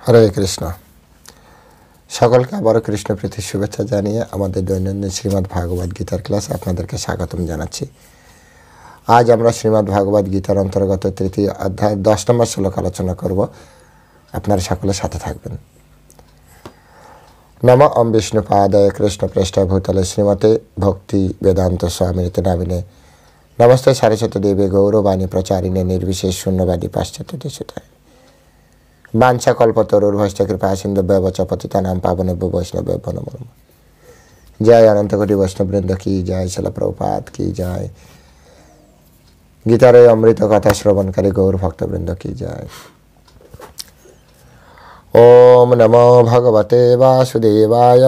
হরে কৃষ্ণ। সকলকে আবারও কৃষ্ণ প্রীতির শুভেচ্ছা জানিয়ে আমাদের দৈনন্দিন শ্রীমদ্ ভাগবত গীতার ক্লাসে আপনাদেরকে স্বাগতম জানাচ্ছি। আজ আমরা শ্রীমদ্ ভাগবত গীতার অন্তর্গত তৃতীয় অধ্যায় 10 নম্বর শ্লোক আলোচনা করব। আপনারা সকলের সাথে থাকবেন। নম ওম বিষ্ণুপাদায় কৃষ্ণ পৃষ্ঠায় ভূতলে শ্রীমতে ভক্তি বেদান্ত স্বামীতে নামিনে নমস্তে সারস্বতী দেবী গৌরবাণী প্রচারিণে নির্বিশেষ শূন্যবাদী পাশ্চাত্য দেশতায় বাঞ্ছা কল্পতরুর্ভশ্চ কৃপা সিন্ধুভ্যো চ পতিতানাং পাবনেভ্যো বৈষ্ণবেভ্যো নমো নমঃ। জয় অনন্ত কোটি বৈষ্ণববৃন্দ কি জয়, শিল প্রভুপাদ কি জয়, গীতার এই অমৃত কথা শ্রবণকারী গৌর ভক্তবৃন্দ কি জয়। ওম নমো ভগবতে বাসুদেবায়,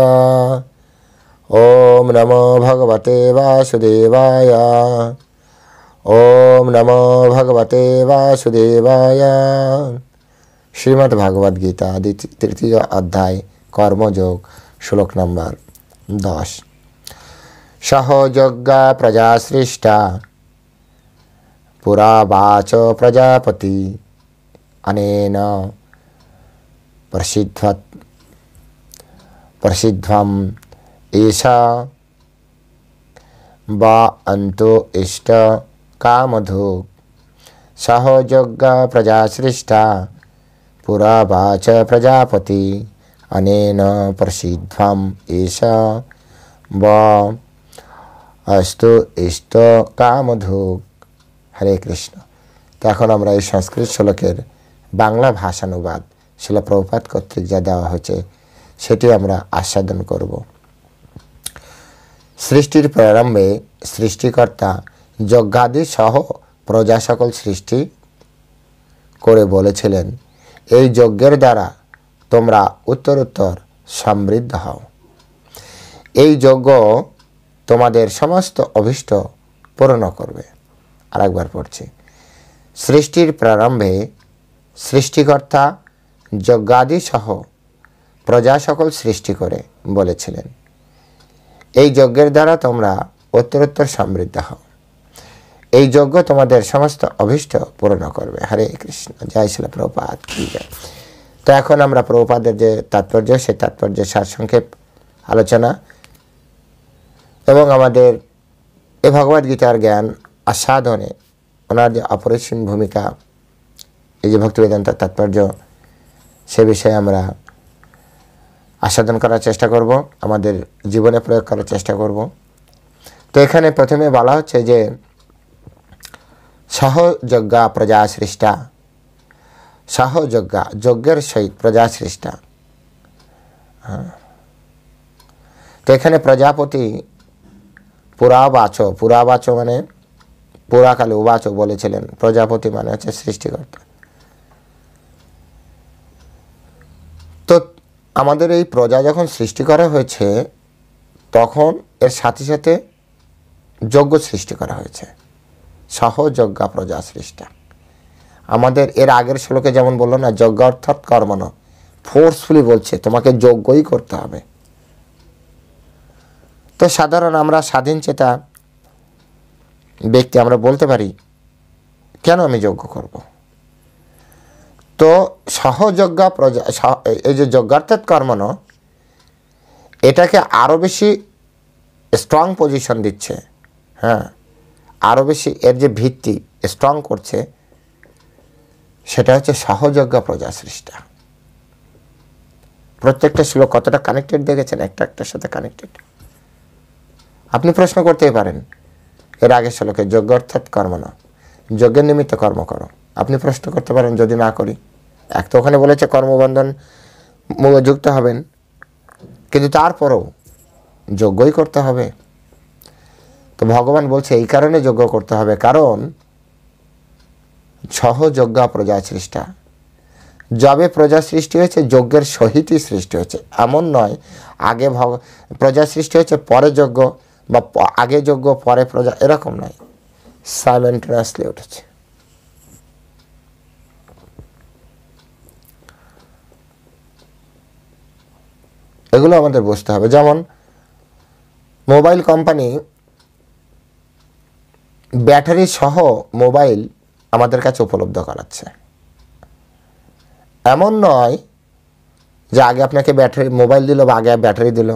ওম নমো ভগবতে বাসুদেবায়, ওম নমো ভগবতে বাসুদেবায়। শ্রীমদ্ ভাগবত গীতা তৃতীয় অধ্যায় কর্মযোগ, শ্লোক নম্বর 10। সহযজ্ঞা প্রজা সৃষ্টা পুরা বাচ প্রজাপতি অনেন প্রসিদ্ধম এষা বা অন্তো ইষ্ট কামধু। সহযজ্ঞা প্রজা সৃষ্টা পুরা বাচ প্রজাপতি অনেন প্রসিদ্ধম এষা বা অস্তু ইষ্ট কামধুক। হরে কৃষ্ণ। তো এখন আমরা এই সংস্কৃত শ্লোকের বাংলা ভাষানুবাদ শিল প্রভুপাদ কর্তৃক যা দেওয়া হয়েছে সেটি আমরা আস্বাদন করব। সৃষ্টির প্রারম্ভে সৃষ্টিকর্তা যজ্ঞাদি সহ প্রজা সকল সৃষ্টি করে বলেছিলেন, এই যজ্ঞের দ্বারা তোমরা উত্তরোত্তর সমৃদ্ধ হও। এই যজ্ঞ তোমাদের সমস্ত অভীষ্ট পূর্ণ করবে। আরেকবার পড়ছি। সৃষ্টির প্রারম্ভে সৃষ্টিকর্তা যজ্ঞাদি সহ প্রজা সকল সৃষ্টি করে বলেছিলেন, এই যজ্ঞের দ্বারা তোমরা উত্তরোত্তর সমৃদ্ধ হও। এই যজ্ঞ তোমাদের সমস্ত অভীষ্ট পূর্ণ করবে। হরে কৃষ্ণ। জয় শিল প্রভুপাদ কি জয়। তো এখন আমরা প্রভুপাদের যে তাৎপর্য, সেই তাৎপর্যের সারসংক্ষেপ আলোচনা এবং আমাদের এই ভগবদ গীতার জ্ঞান আস্বাদনে ওনার যে অপরিসীম ভূমিকা, এই যে ভক্তি বেদান্তের তাৎপর্য, সে বিষয়ে আমরা আস্বাদন করার চেষ্টা করব, আমাদের জীবনে প্রয়োগ করার চেষ্টা করব। তো এখানে প্রথমে বলা হচ্ছে যে সহযজ্ঞা প্রজা সৃষ্টা। সহযজ্ঞা যজ্ঞের সহিত প্রজা সৃষ্টা। তো এখানে প্রজাপতি পুরাবাচ, পুরাবাচ মানে পুরাকালে উবাচ বলেছিলেন, প্রজাপতি মানে হচ্ছে সৃষ্টিকর্তা। তো আমাদের এই প্রজা যখন সৃষ্টি করা হয়েছে তখন এর সাথে সাথে যজ্ঞ সৃষ্টি করা হয়েছে। সহযজ্ঞা প্রজা সৃষ্টা। আমাদের এর আগের শ্লোকে যেমন বললো না, যজ্ঞ অর্থাৎ কর্ম না, ফোর্সফুলি বলছে তোমাকে যজ্ঞই করতে হবে। তো সাধারণ আমরা স্বাধীন চেতা ব্যক্তি আমরা বলতে পারি কেন আমি যজ্ঞ করব। তো সহযজ্ঞা প্রজা, এই যে যজ্ঞার্থাৎ কর্ম না, এটাকে আরও বেশি স্ট্রং পজিশন দিচ্ছে। হ্যাঁ, আরও বেশি এর যে ভিত্তি স্ট্রং করছে সেটা হচ্ছে সহযজ্ঞা প্রজা সৃষ্টা। প্রত্যেকটা শ্লোক কতটা কানেক্টেড দেখেছেন, একটা একটার সাথে কানেক্টেড। আপনি প্রশ্ন করতেই পারেন, এর আগের শ্লোকে যজ্ঞ অর্থাৎ কর্ম না, যজ্ঞের নিমিত্ত কর্ম করো। আপনি প্রশ্ন করতে পারেন, যদি না করি, এক তো ওখানে বলেছে কর্মবন্ধন যুক্ত হবেন, কিন্তু তারপরেও যজ্ঞই করতে হবে। তো ভগবান বলছে এই কারণে যজ্ঞ করতে হবে, কারণ সহযজ্ঞা প্রজা সৃষ্টা। যবে প্রজা সৃষ্টি হয়েছে যজ্ঞের সহিতই সৃষ্টি হয়েছে, এমন নয় আগে প্রজা সৃষ্টি হয়েছে পরে যজ্ঞ, বা আগে যজ্ঞ পরে প্রজা, এরকম নয়, সাইমেন্টেনিয়াসলি উঠেছে। এগুলো আমাদের বুঝতে হবে। যেমন মোবাইল কোম্পানি ব্যাটারি সহ মোবাইল আমাদের কাছে উপলব্ধ করাচ্ছে, এমন নয় যে আগে আপনাকে ব্যাটারি মোবাইল দিল বা আগে ব্যাটারি দিল,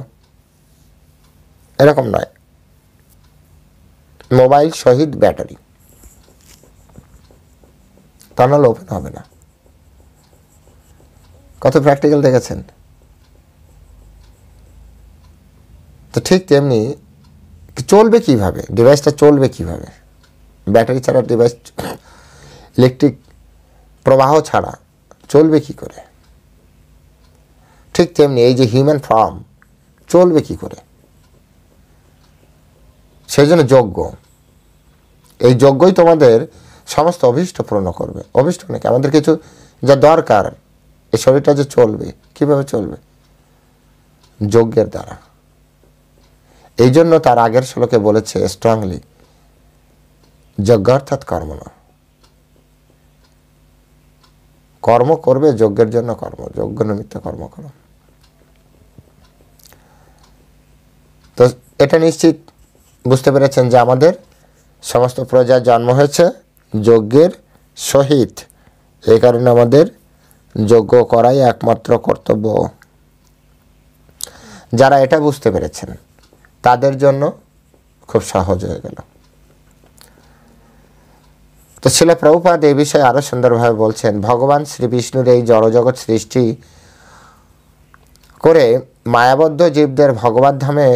এরকম নয়। মোবাইল সহিত ব্যাটারি, তা নাহলে ওপেন হবে না। কত প্র্যাকটিক্যাল দেখেছেন? তো ঠিক তেমনি চলবে কিভাবে, ডিভাইসটা চলবে কিভাবে? ব্যাটারি ছাড়া ডিভাইস, ইলেকট্রিক প্রবাহ ছাড়া চলবে কি করে? ঠিক তেমনি এই যে হিউম্যান ফর্ম চলবে কি করে? সেই জন্য যজ্ঞ, এই যজ্ঞই তোমাদের সমস্ত অভীষ্ট পূর্ণ করবে। অভীষ্ট নাকি আমাদের কিছু যা দরকার, এই শরীরটা যে চলবে, কিভাবে চলবে? যজ্ঞের দ্বারা। এই জন্য তার আগের শ্লোকে বলেছে স্ট্রংলি, যজ্ঞ অর্থাৎ কর্ম না, কর্ম করবে, যজ্ঞের জন্য কর্ম, যজ্ঞ নিমিত্ত কর্ম করো। তো এটা নিশ্চিত বুঝতে পেরেছেন যে আমাদের সমস্ত প্রজার জন্ম হয়েছে যজ্ঞের সহিত। এই কারণে আমাদের যজ্ঞ করাই একমাত্র কর্তব্য। যারা এটা বুঝতে পেরেছেন তাদের জন্য খুব সহজ হয়ে গেল। তো শিলা প্রভুপাদ এই বিষয়ে আরো সুন্দরভাবে বলছেন, ভগবান শ্রী বিষ্ণুর এই জড়জগৎ সৃষ্টি করে মায়াবদ্ধ জীবদের ভগবত ধামে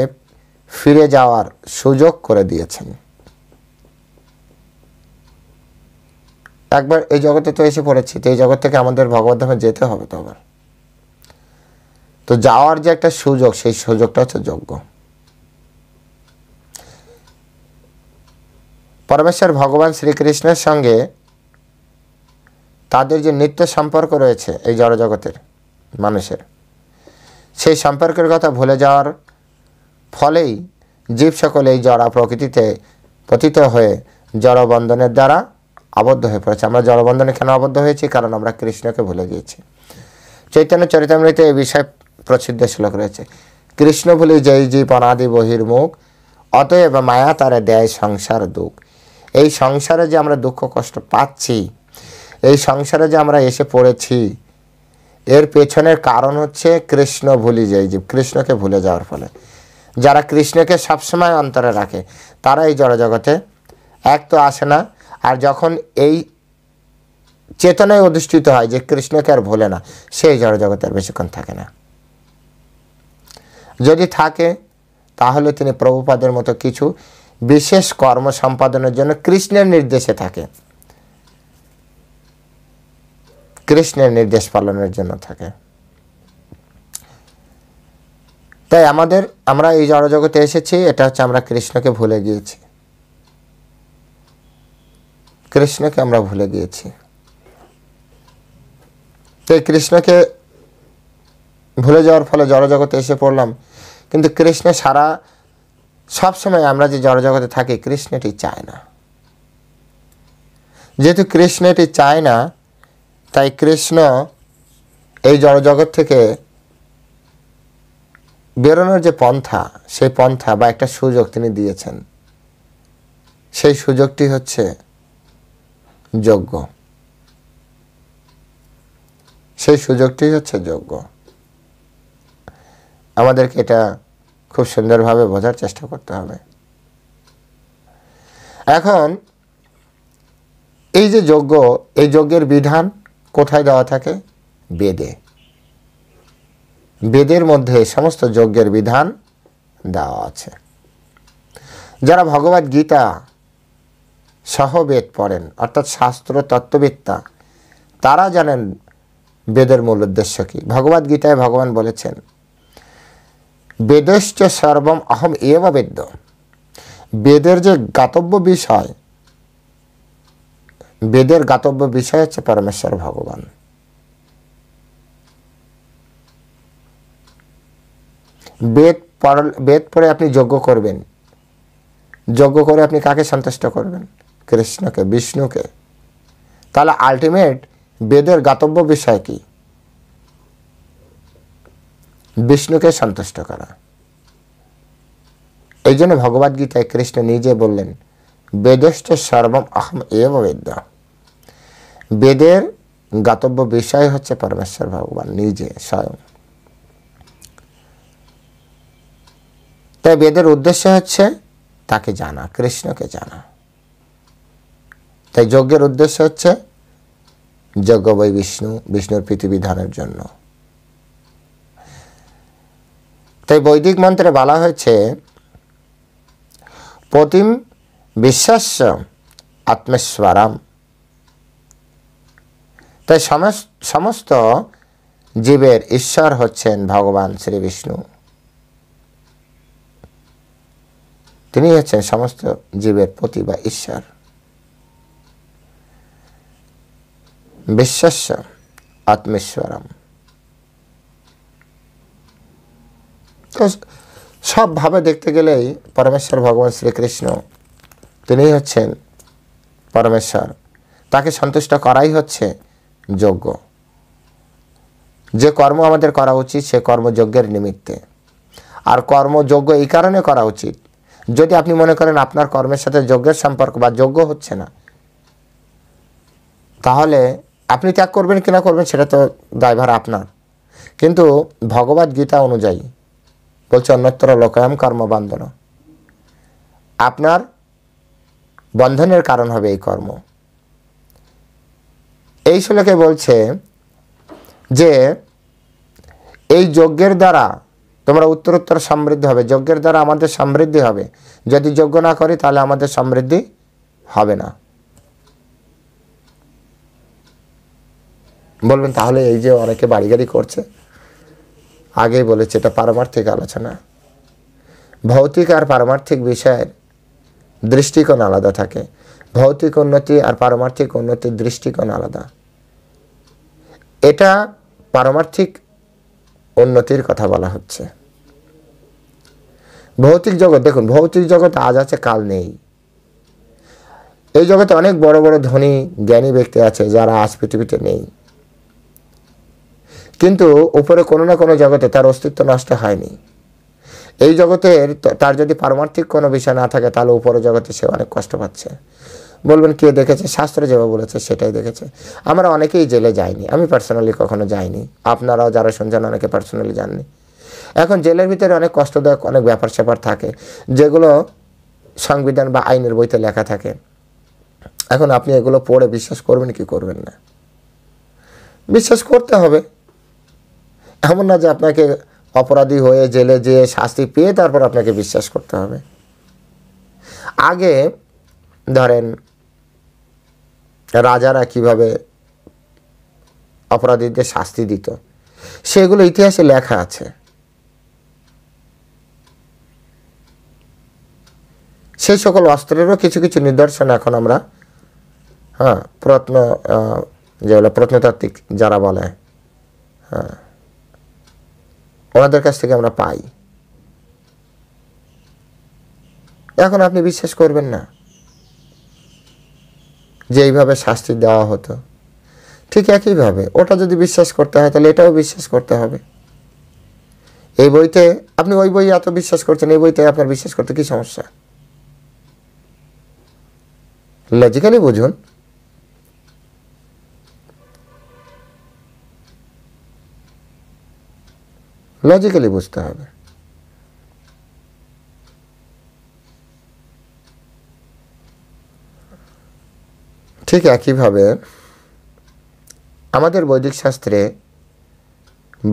ফিরে যাওয়ার সুযোগ করে দিয়েছেন। একবার এই জগতে তো এসে পড়েছি, তো এই জগৎ থেকে আমাদের ভগবত ধামে যেতে হবে। তো আবার তো যাওয়ার যে একটা সুযোগ, সেই সুযোগটা হচ্ছে যজ্ঞ। পরমেশ্বর ভগবান শ্রীকৃষ্ণের সঙ্গে তাদের যে নিত্য সম্পর্ক রয়েছে এই জড়জগতের মানুষের, সেই সম্পর্কের কথা ভুলে যাওয়ার ফলেই জীব সকলে এই জড়া প্রকৃতিতে পতিত হয়ে জড়বন্ধনের দ্বারা আবদ্ধ হয়ে পড়েছে। আমরা জড়বন্ধনে কেন আবদ্ধ হয়েছি? কারণ আমরা কৃষ্ণকে ভুলে গিয়েছি। চৈতন্য চরিতামৃতে এই বিষয়ে প্রসিদ্ধ শ্লোক রয়েছে, কৃষ্ণ ভুলি যেই জীব অনাদি বহির্মুখ, অতএব মায়া তারে দেয় সংসার দুঃখ। এই সংসারে যে আমরা দুঃখ কষ্ট পাচ্ছি, এই সংসারে যে আমরা এসে পড়েছি, এর পেছনের কারণ হচ্ছে কৃষ্ণ ভুলি যেই জীব, কৃষ্ণকে ভুলে যাওয়ার ফলে। যারা কৃষ্ণকে সবসময় অন্তরে রাখে তারা এই জড়জগতে এক তো আসে না, আর যখন এই চেতনায় অধিষ্ঠিত হয় যে কৃষ্ণকে আর ভোলে না, সেই জড়জগতে আর বেশিক্ষণ থাকে না। যদি থাকে তাহলে তিনি প্রভুপাদের মতো কিছু বিশেষ কর্ম সম্পাদনের জন্য কৃষ্ণের নির্দেশে থাকে, কৃষ্ণের নির্দেশ পালনের জন্য থাকে। তাই আমরা এই জড়জগতে এসেছি, এটা হচ্ছে আমরা কৃষ্ণকে ভুলে গিয়েছি, কৃষ্ণকে আমরা ভুলে গিয়েছি। তাই কৃষ্ণকে ভুলে যাওয়ার ফলে জড়জগতে এসে পড়লাম, কিন্তু কৃষ্ণ সারা সবসময় আমরা যে জড়জগতে থাকি কৃষ্ণ এটি চায় না। যেহেতু কৃষ্ণ এটি চায় না, তাই কৃষ্ণ এই জড়জগৎ থেকে বেরোনোর যে পন্থা, সেই পন্থা বা একটা সুযোগ তিনি দিয়েছেন, সেই সুযোগটি হচ্ছে যজ্ঞ। সেই সুযোগটি হচ্ছে যজ্ঞ। আমাদেরকে এটা খুব সুন্দরভাবে বোঝার চেষ্টা করতে হবে। এখন এই যে যজ্ঞ, এই যজ্ঞের বিধান কোথায় দেওয়া থাকে? বেদে। বেদের মধ্যে সমস্ত যজ্ঞের বিধান দেওয়া আছে। যারা ভগবদ গীতা সহ বেদ পড়েন, অর্থাৎ শাস্ত্র তত্ত্ববিদ্তা, তারা জানেন বেদের মূল উদ্দেশ্য কি। ভগবদ গীতায় ভগবান বলেছেন, বেদশ্চ সর্বম অহম এব বেদ্য। বেদের যে গাতব্য বিষয়, বেদের গাতব্য বিষয় হচ্ছে পরমেশ্বর ভগবান। বেদ পড়ে আপনি যজ্ঞ করবেন, যজ্ঞ করে আপনি কাকে সন্তুষ্ট করবেন? কৃষ্ণকে, বিষ্ণুকে। তাহলে আলটিমেট বেদের গাতব্য বিষয় কি? বিষ্ণুকে সন্তুষ্ট করা। এই জন্য ভগবদ গীতায় কৃষ্ণ নিজে বললেন, বেদশ্চ সর্বম অহম এব বেদ্য। বেদের গাতব্য বিষয় হচ্ছে পরমেশ্বর ভগবান নিজে স্বয়ং। তাই বেদের উদ্দেশ্য হচ্ছে তাকে জানা, কৃষ্ণকে জানা। তাই যজ্ঞের উদ্দেশ্য হচ্ছে যজ্ঞ বৈ বিষ্ণু, বিষ্ণুর পৃথিবী ধারণের জন্য। তাই বৈদিক মন্ত্রে বলা হয়েছে পতিম বিশ্বাস্য আত্মেশ্বরম। তাই সমস্ত জীবের ঈশ্বর হচ্ছেন ভগবান শ্রী বিষ্ণু। তিনি হচ্ছেন সমস্ত জীবের পতি বা ঈশ্বর। বিশ্বাস্য আত্মেশ্বরম। তো সবভাবে দেখতে গেলেই পরমেশ্বর ভগবান শ্রীকৃষ্ণ তিনি হচ্ছেন পরমেশ্বর। তাকে সন্তুষ্ট করাই হচ্ছে যজ্ঞ। যে কর্ম আমাদের করা উচিত সে কর্ম যজ্ঞের নিমিত্তে। আর কর্মযজ্ঞ এই কারণে করা উচিত, যদি আপনি মনে করেন আপনার কর্মের সাথে যজ্ঞের সম্পর্ক বা যজ্ঞ হচ্ছে না, তাহলে আপনি ত্যাগ করবেন কিনা করবেন সেটা তো দায়ভার আপনার। কিন্তু ভগবদ গীতা অনুযায়ী বলছে অন্যত্র লোকায়াম কর্ম বন্ধন। আপনার বন্ধনের কারণ হবে এই কর্ম। এই শ্লোকে বলছে যে এই যজ্ঞের দ্বারা তোমরা উত্তরোত্তর সমৃদ্ধি হবে, যজ্ঞের দ্বারা আমাদের সমৃদ্ধি হবে। যদি যজ্ঞ না করি তাহলে আমাদের সমৃদ্ধি হবে না। বলবেন তাহলে এই যে অনেকে বাড়ি গাড়ি করছে, আগেই বলেছে এটা পারমার্থিক আলোচনা। ভৌতিক আর পারমার্থিক বিষয়ের দৃষ্টিকোণ আলাদা থাকে। ভৌতিক উন্নতি আর পারমার্থিক উন্নতির দৃষ্টিকোণ আলাদা। এটা পারমার্থিক উন্নতির কথা বলা হচ্ছে। ভৌতিক জগৎ দেখুন, ভৌতিক জগৎ আজ আছে কাল নেই। এই জগতে অনেক বড় বড় ধনী জ্ঞানী ব্যক্তি আছে যারা আজ পৃথিবীতে নেই, কিন্তু উপরে কোনো না কোনো জগতে তার অস্তিত্ব নষ্ট হয়নি। এই জগতের তার যদি পারমার্থিক কোনো বিষয় না থাকে তাহলে উপরে জগতে সে অনেক কষ্ট পাচ্ছে। বলবেন কে দেখেছে? শাস্ত্র যেভাবে বলেছে সেটাই দেখেছে। আমরা অনেকেই জেলে যাইনি, আমি পার্সোনালি কখনো যাইনি, আপনারাও যারা শুনছেন অনেকে পার্সোনালি যাননি। এখন জেলের ভিতরে অনেক কষ্টদায়ক অনেক ব্যাপার স্যাপার থাকে যেগুলো সংবিধান বা আইনের বইতে লেখা থাকে। এখন আপনি এগুলো পড়ে বিশ্বাস করবেন কি করবেন না? বিশ্বাস করতে হবে। এমন না যে আপনাকে অপরাধী হয়ে জেলে যেয়ে শাস্তি পেয়ে তারপর আপনাকে বিশ্বাস করতে হবে। আগে ধরেন রাজারা কিভাবে অপরাধীদের শাস্তি দিত সেগুলো ইতিহাসে লেখা আছে। সেই সকল অস্ত্রেরও কিছু কিছু নিদর্শন এখন আমরা যেগুলো প্রত্নতাত্ত্বিক যারা বলে ওনাদের কাছ থেকে আমরা পাই। এখন আপনি বিশ্বাস করবেন না যে এইভাবে শাস্তি দেওয়া হতো, ঠিক একইভাবে ওটা যদি বিশ্বাস করতে হয় তাহলে এটাও বিশ্বাস করতে হবে। এই বইতে আপনি ওই বই এত বিশ্বাস করছেন, এই বইতে আপনার বিশ্বাস করতে কি সমস্যা? লজিক্যালি বুঝুন। লজিক্যালি বুঝতে হবে। ঠিক একইভাবে আমাদের বৈদিক শাস্ত্রে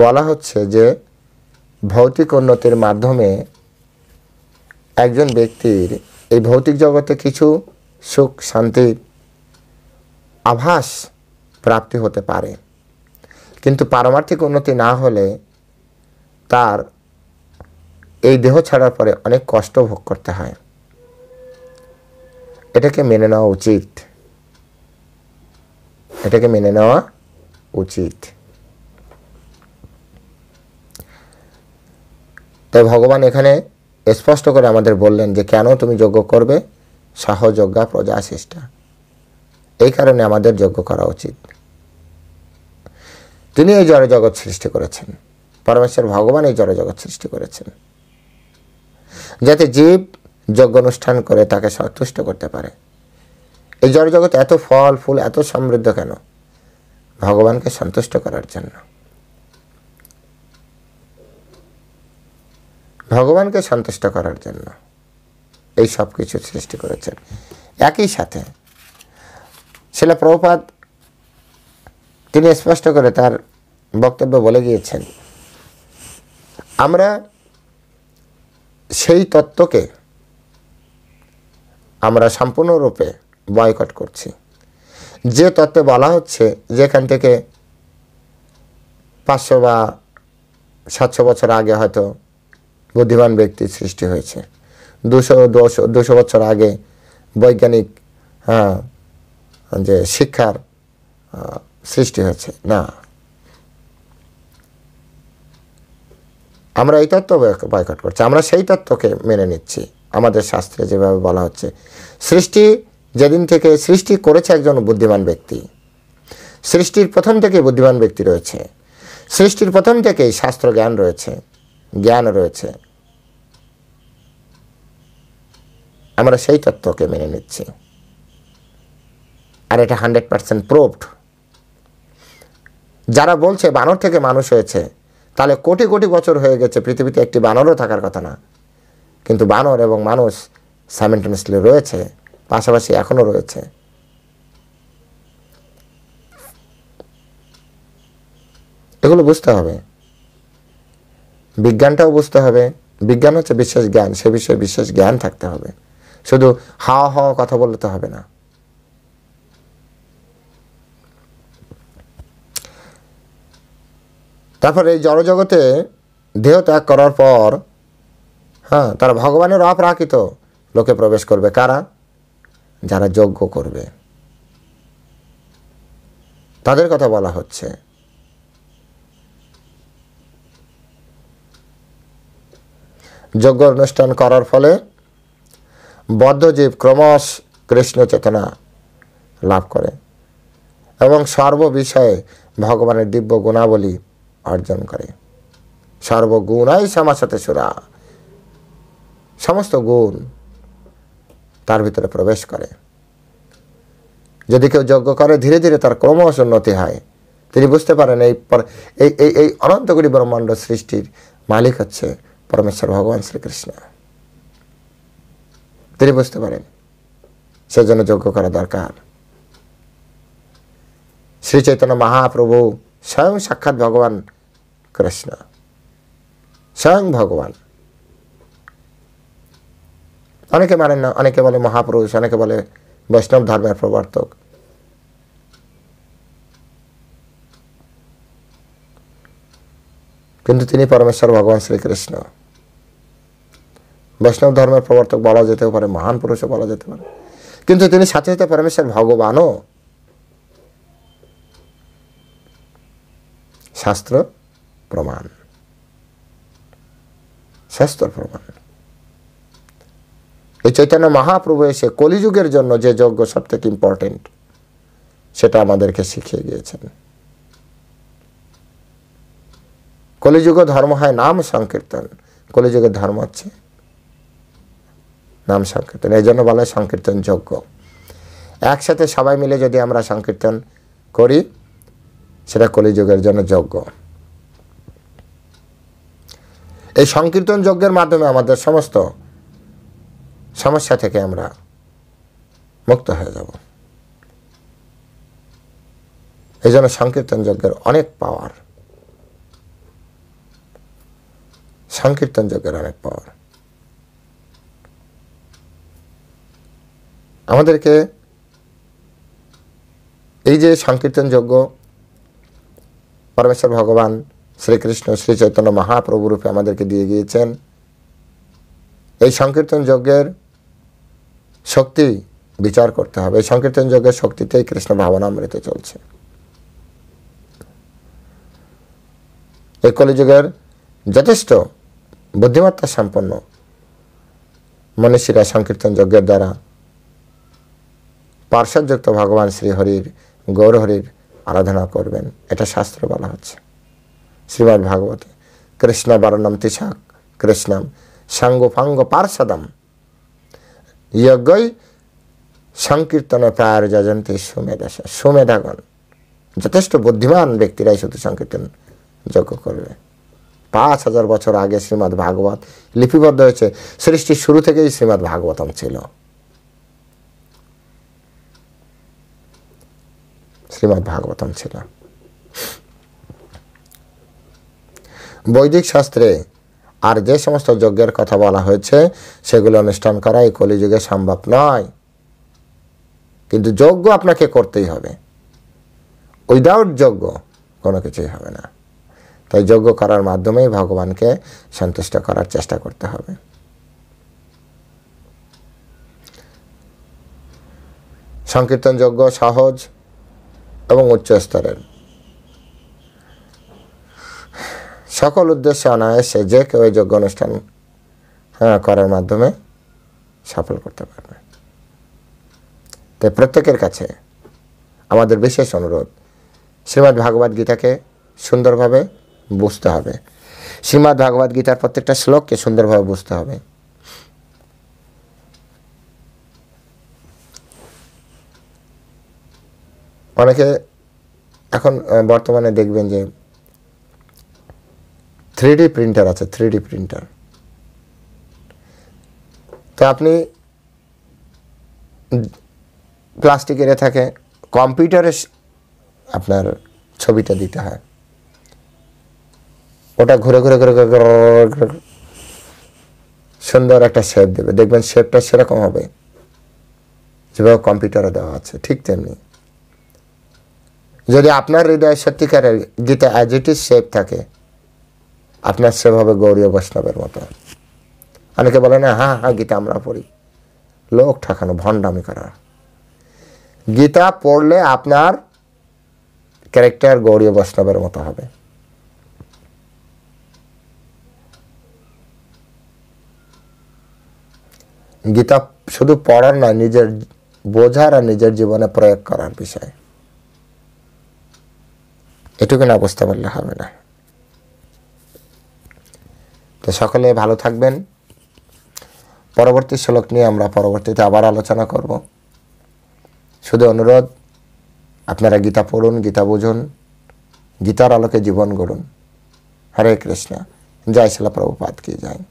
বলা হচ্ছে যে ভৌতিক উন্নতির মাধ্যমে একজন ব্যক্তির এই ভৌতিক জগতে কিছু সুখ শান্তির আভাস প্রাপ্তি হতে পারে, কিন্তু পারমার্থিক উন্নতি না হলে তার এই দেহ ছাড়ার পরে অনেক কষ্ট ভোগ করতে হয়। এটাকে মেনে নেওয়া উচিত, এটাকে মেনে নেওয়া উচিত। তাই ভগবান এখানে স্পষ্ট করে আমাদের বললেন যে কেন তুমি যজ্ঞ করবে? সহযজ্ঞা প্রজা সৃষ্টা। এই কারণে আমাদের যজ্ঞ করা উচিত। তিনি এই জড়জগৎ সৃষ্টি করেছেন, পরমেশ্বর ভগবান এই জড়জগৎ সৃষ্টি করেছেন যাতে জীব যজ্ঞ অনুষ্ঠান করে তাকে সন্তুষ্ট করতে পারে। এই জড়জগৎ এত ফল ফুল এত সমৃদ্ধ কেন? ভগবানকে সন্তুষ্ট করার জন্য। ভগবানকে সন্তুষ্ট করার জন্য এই সব কিছু সৃষ্টি করেছেন। একই সাথে শিলা প্রভুপাদ তিনি স্পষ্ট করে তার বক্তব্য বলে গিয়েছেন, আমরা সেই তত্ত্বকে আমরা সম্পূর্ণরূপে বয়কট করছি। যে তত্ত্বে বলা হচ্ছে যেখান থেকে 500 বা 700 বছর আগে হয়তো বুদ্ধিমান ব্যক্তির সৃষ্টি হয়েছে, 200 বছর আগে বৈজ্ঞানিক যে শিক্ষার সৃষ্টি হয়েছে, না, আমরা এই তত্ত্ব বয়কট করছি। আমরা সেই তত্ত্বকে মেনে নিচ্ছি। আমাদের শাস্ত্রে যেভাবে বলা হচ্ছে, সৃষ্টি যেদিন থেকে সৃষ্টি করেছে একজন বুদ্ধিমান ব্যক্তি, সৃষ্টির প্রথম থেকে বুদ্ধিমান ব্যক্তি রয়েছে, সৃষ্টির প্রথম থেকেই শাস্ত্র জ্ঞান রয়েছে, জ্ঞান রয়েছে, আমরা সেই তত্ত্বকে মেনে নিচ্ছি। আর এটা 100% প্রুভড। যারা বলছে বানর থেকে মানুষ হয়েছে, তাহলে কোটি কোটি বছর হয়ে গেছে, পৃথিবীতে একটি বানরও থাকার কথা না, কিন্তু বানর এবং মানুষ সাইমেন্টেনিয়াসলি রয়েছে, পাশাপাশি এখনো রয়েছে। এগুলো বুঝতে হবে, বিজ্ঞানটাও বুঝতে হবে। বিজ্ঞান হচ্ছে বিশেষ জ্ঞান, সে বিষয়ে বিশেষ জ্ঞান থাকতে হবে। শুধু হাওয়া হাওয়া কথা বললে তো হবে না। তারপর এই জড়জগতে দেহ ত্যাগ করার পর তারা ভগবানের অপ্রাকৃত লোকে প্রবেশ করবে। কারা? যারা যজ্ঞ করবে, তাদের কথা বলা হচ্ছে। যজ্ঞ অনুষ্ঠান করার ফলে বদ্ধজীব ক্রমশ কৃষ্ণ চেতনা লাভ করে এবং সর্ববিষয়ে ভগবানের দিব্য গুণাবলী অর্জন করে। সর্বগুণাই সমাসতে সুরা, সমস্ত গুণ তার ভিতরে প্রবেশ করে। যদি কেউ যজ্ঞ করে, ধীরে ধীরে তার ক্রমশ উন্নতি হয়। তিনি বুঝতে পারেন এই অনন্তগুলি ব্রহ্মাণ্ড সৃষ্টির মালিক হচ্ছে পরমেশ্বর ভগবান শ্রীকৃষ্ণ। তিনি বুঝতে পারেন সেজন্য যজ্ঞ করা দরকার। শ্রী চৈতন্য মহাপ্রভু স্বয়ং সাক্ষাৎ ভগবান কৃষ্ণ, স্বয়ং ভগবান। অনেকে মানেন না, অনেকে বলে মহাপুরুষ, অনেকে বলে বৈষ্ণব ধর্মের প্রবর্তক। কিন্তু তিনি পরমেশ্বর ভগবান শ্রীকৃষ্ণ। বৈষ্ণব ধর্মের প্রবর্তক বলা যেতেও পারে, মহান পুরুষও বলা যেতে পারে, কিন্তু তিনি সাথে সাথে পরমেশ্বর ভগবানও। শাস্ত্র প্রমাণ, শাস্ত্র প্রমাণ। এই চৈতন্য মহাপ্রভু এসে কলিযুগের জন্য যে যজ্ঞ সব থেকে ইম্পর্টেন্ট, সেটা আমাদেরকে শিখিয়ে গিয়েছেন। কলিযুগ ধর্ম হয় নাম সংকীর্তন। কলিযুগের ধর্ম হচ্ছে নাম সংকীর্তন। এই জন্য বলা হয় সংকীর্তন যজ্ঞ। একসাথে সবাই মিলে যদি আমরা সংকীর্তন করি, সেটা কলিযুগের জন্য যজ্ঞ। এই সংকীর্তন যজ্ঞের মাধ্যমে আমাদের সমস্ত সমস্যা থেকে আমরা মুক্ত হয়ে যাব। এই জন্য সংকীর্তন যজ্ঞের অনেক পাওয়ার, সংকীর্তন যজ্ঞের অনেক পাওয়ার। আমাদেরকে এই যে সংকীর্তন যজ্ঞ পরমেশ্বর ভগবান শ্রীকৃষ্ণ শ্রী চৈতন্য মহাপ্রভু রূপে আমাদেরকে দিয়ে গিয়েছেন, এই সংকীর্তন যজ্ঞের শক্তি বিচার করতে হবে। এই সংকীর্তন যজ্ঞের শক্তিতেই কৃষ্ণ ভাবনামৃত চলছে। এই কলিযুগের যথেষ্ট বুদ্ধিমত্তা সম্পন্ন মনীষীরা সংকীর্তন যজ্ঞের দ্বারা পার্শ্বযুক্ত ভগবান শ্রীহরির গৌরহরির আরাধনা করবেন। এটা শাস্ত্রে বলা হচ্ছে। শ্রীমদ্ ভাগবতে কৃষ্ণ বর্ণম তিশাক কৃষ্ণম সাঙ্গোপাঙ্গ পার্ষদম যজ্ঞই সংকীর্তন প্রায় যজন্তে সুমেধাসা। সুমেধাগণ, যথেষ্ট বুদ্ধিমান ব্যক্তিরাই শুধু সংকীর্তন যজ্ঞ করবে। 5000 বছর আগে শ্রীমদ্ ভাগবত লিপিবদ্ধ হয়েছে। সৃষ্টির শুরু থেকেই শ্রীমদ্ ভাগবতম ছিল। শ্রীমদ্ ভাগবতম ছিল। বৈদিক শাস্ত্রে আর যে সমস্ত যজ্ঞের কথা বলা হয়েছে সেগুলো অনুষ্ঠান করা এই কলিযুগে সম্ভব নয়, কিন্তু যজ্ঞ আপনাকে করতেই হবে। উইদাউট যজ্ঞ কোনো কিছুই হবে না। তাই যজ্ঞ করার মাধ্যমেই ভগবানকে সন্তুষ্ট করার চেষ্টা করতে হবে। সংকীর্তন যজ্ঞ সহজ এবং উচ্চ স্তরের। সকল উদ্দেশ্যে অনায়াসে যে কেউ এই যজ্ঞ অনুষ্ঠান করার মাধ্যমে সফল করতে পারবে। তাই প্রত্যেকের কাছে আমাদের বিশেষ অনুরোধ, শ্রীমদ্ ভাগবত গীতাকে সুন্দরভাবে বুঝতে হবে। শ্রীমদ্ ভাগবত গীতার প্রত্যেকটা শ্লোককে সুন্দরভাবে বুঝতে হবে। অনেকে এখন বর্তমানে দেখবেন যে 3D প্রিন্টার আছে, 3D প্রিন্টার। তো আপনি প্লাস্টিকের থাকে, কম্পিউটারে আপনার ছবিটা দিতে হয়, ওটা ঘুরে ঘুরে ঘুরে ঘুরে সুন্দর একটা শেপ দেবে। দেখবেন শেপটা সেরকম হবে যেভাবে কম্পিউটারে দেওয়া আছে। ঠিক তেমনি যদি আপনার হৃদয় সত্যিকারের Gita as it is shape থাকে, আপনার সেভাবে গৌরীয় বৈষ্ণবের মতো। অনেকে বলে না, হ্যাঁ হ্যাঁ গীতা আমরা পড়ি, লোক ঠকানো, ভণ্ডামি করা। গীতা পড়লে আপনার ক্যারেক্টার গৌরীয় বৈষ্ণবের মতো হবে। গীতা শুধু পড়ার নয়, নিজের বোঝার আর নিজের জীবনে প্রয়োগ করার বিষয়। এটুকু না বুঝতে পারলে হবে না। তো সকলে ভালো থাকবেন। পরবর্তী শ্লোক নিয়ে আমরা পরবর্তীতে আবার আলোচনা করব। শুধু অনুরোধ, আপনারা গীতা পড়ুন, গীতা বুঝুন, গীতার আলোকে জীবন গড়ুন। হরে কৃষ্ণ। জয় শিলা প্রভুপাদ কি জয়।